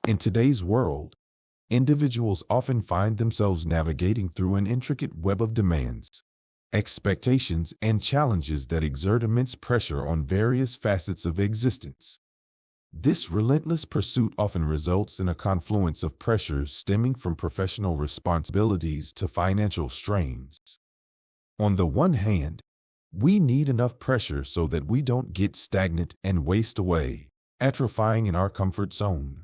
In today's world, individuals often find themselves navigating through an intricate web of demands, expectations, and challenges that exert immense pressure on various facets of existence. This relentless pursuit often results in a confluence of pressures stemming from professional responsibilities to financial strains. On the one hand, we need enough pressure so that we don't get stagnant and waste away, atrophying in our comfort zone.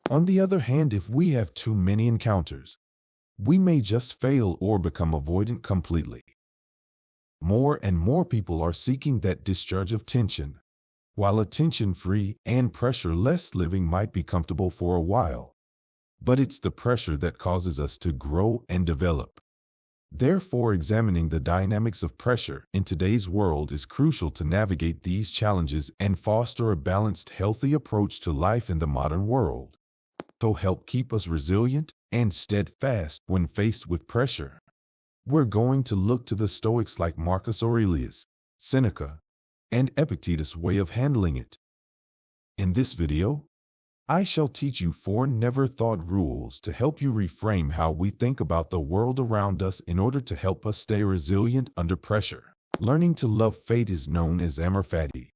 On the other hand, if we have too many encounters, we may just fail or become avoidant completely. More and more people are seeking that discharge of tension. While attention-free and pressure-less living might be comfortable for a while, but it's the pressure that causes us to grow and develop. Therefore, examining the dynamics of pressure in today's world is crucial to navigate these challenges and foster a balanced, healthy approach to life in the modern world. To help keep us resilient and steadfast when faced with pressure, we're going to look to the Stoics like Marcus Aurelius, Seneca, and Epictetus' way of handling it. In this video, I shall teach you 4 never-thought rules to help you reframe how we think about the world around us in order to help us stay resilient under pressure. Learning to love fate is known as amor fati.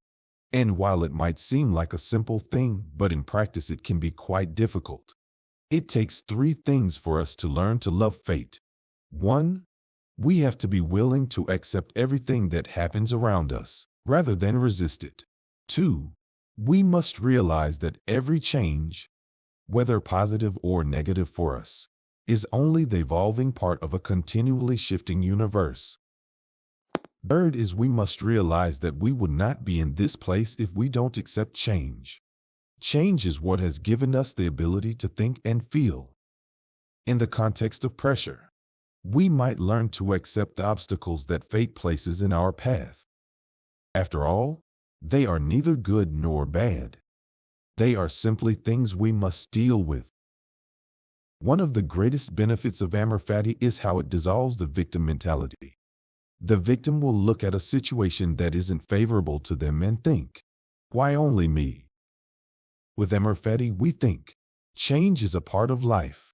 And while it might seem like a simple thing, but in practice it can be quite difficult. It takes 3 things for us to learn to love fate. 1. We have to be willing to accept everything that happens around us, rather than resist it. 2. We must realize that every change, whether positive or negative for us, is only the evolving part of a continually shifting universe. Third is we must realize that we would not be in this place if we don't accept change. Change is what has given us the ability to think and feel. In the context of pressure, we might learn to accept the obstacles that fate places in our path. After all, they are neither good nor bad. They are simply things we must deal with. One of the greatest benefits of amor fati is how it dissolves the victim mentality. The victim will look at a situation that isn't favorable to them and think, "Why only me?" With amor fati, we think, change is a part of life.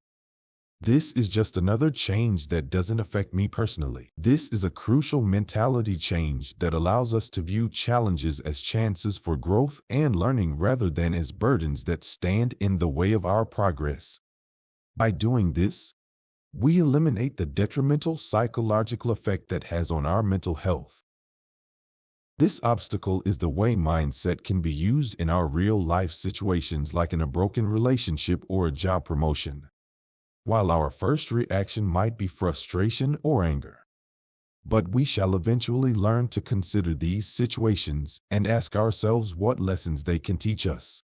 This is just another change that doesn't affect me personally. This is a crucial mentality change that allows us to view challenges as chances for growth and learning rather than as burdens that stand in the way of our progress. By doing this, we eliminate the detrimental psychological effect that has on our mental health. This obstacle is the way mindset can be used in our real-life situations, like in a broken relationship or a job promotion. While our first reaction might be frustration or anger, but we shall eventually learn to consider these situations and ask ourselves what lessons they can teach us.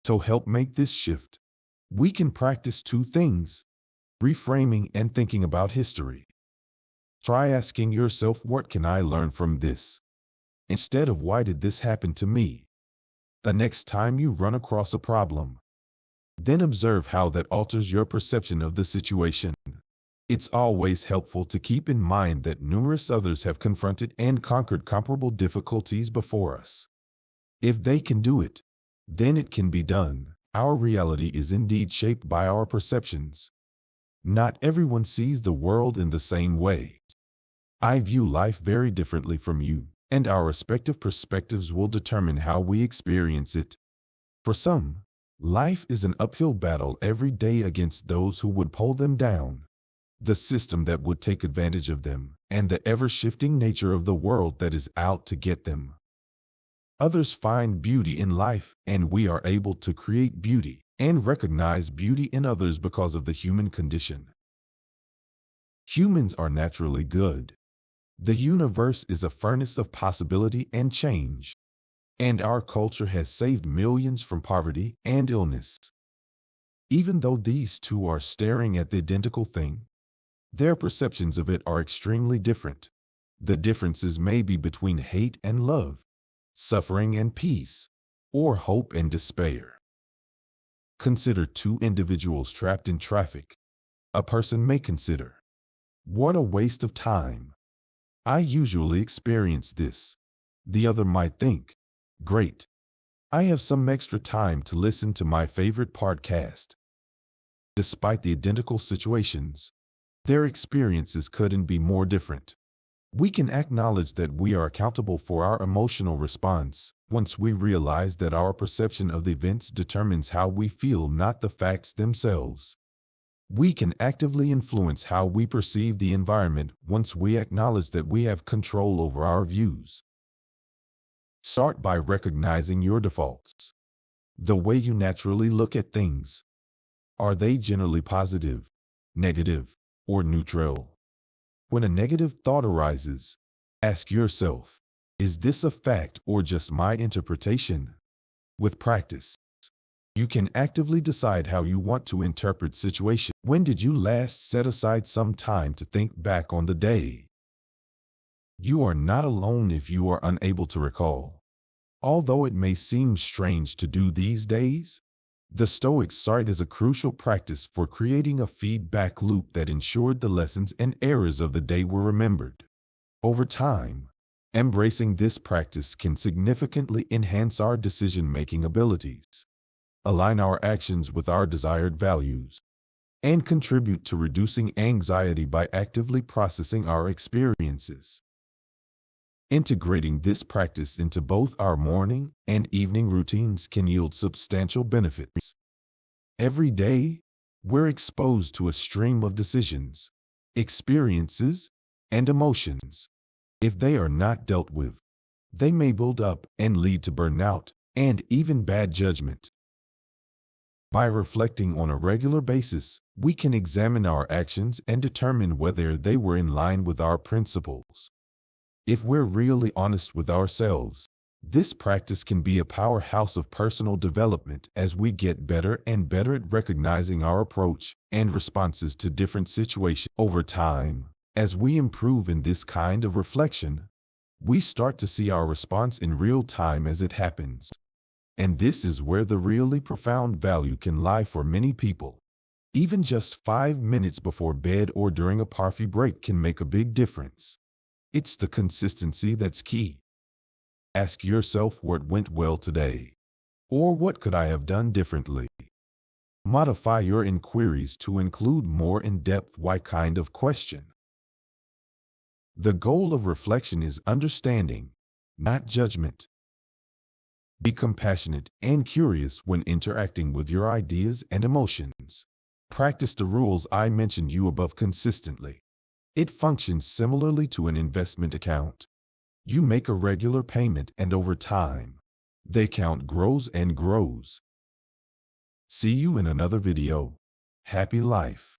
To help make this shift, we can practice 2 things: reframing and thinking about history. Try asking yourself, what can I learn from this? Instead of, why did this happen to me? The next time you run across a problem, then observe how that alters your perception of the situation. It's always helpful to keep in mind that numerous others have confronted and conquered comparable difficulties before us. If they can do it, then it can be done. Our reality is indeed shaped by our perceptions. Not everyone sees the world in the same way. I view life very differently from you, and our respective perspectives will determine how we experience it. For some, life is an uphill battle every day against those who would pull them down, the system that would take advantage of them, and the ever-shifting nature of the world that is out to get them. Others find beauty in life, and we are able to create beauty and recognize beauty in others because of the human condition. Humans are naturally good. The universe is a furnace of possibility and change, and our culture has saved millions from poverty and illness. Even though these 2 are staring at the identical thing, their perceptions of it are extremely different. The differences may be between hate and love, suffering and peace, or hope and despair. Consider 2 individuals trapped in traffic. A person may consider, "What a waste of time. I usually experience this." The other might think, "Great. I have some extra time to listen to my favorite podcast. Despite the identical situations, their experiences couldn't be more different. We can acknowledge that we are accountable for our emotional response once we realize that our perception of the events determines how we feel, not the facts themselves. We can actively influence how we perceive the environment once we acknowledge that we have control over our views. Start by recognizing your defaults. The way you naturally look at things. Are they generally positive, negative, or neutral? When a negative thought arises, ask yourself, is this a fact or just my interpretation? With practice, you can actively decide how you want to interpret situations. When did you last set aside some time to think back on the day? You are not alone if you are unable to recall. Although it may seem strange to do these days, the Stoics saw it as a crucial practice for creating a feedback loop that ensured the lessons and errors of the day were remembered. Over time, embracing this practice can significantly enhance our decision-making abilities, align our actions with our desired values, and contribute to reducing anxiety by actively processing our experiences. Integrating this practice into both our morning and evening routines can yield substantial benefits. Every day, we're exposed to a stream of decisions, experiences, and emotions. If they are not dealt with, they may build up and lead to burnout and even bad judgment. By reflecting on a regular basis, we can examine our actions and determine whether they were in line with our principles. If we're really honest with ourselves, this practice can be a powerhouse of personal development as we get better and better at recognizing our approach and responses to different situations. Over time, as we improve in this kind of reflection, we start to see our response in real time as it happens. And this is where the really profound value can lie for many people. Even just 5 minutes before bed or during a coffee break can make a big difference. It's the consistency that's key. Ask yourself what went well today, or what could I have done differently? Modify your inquiries to include more in-depth why kind of question. The goal of reflection is understanding, not judgment. Be compassionate and curious when interacting with your ideas and emotions. Practice the rules I mentioned you above consistently. It functions similarly to an investment account. You make a regular payment and over time, the account grows and grows. See you in another video. Happy life.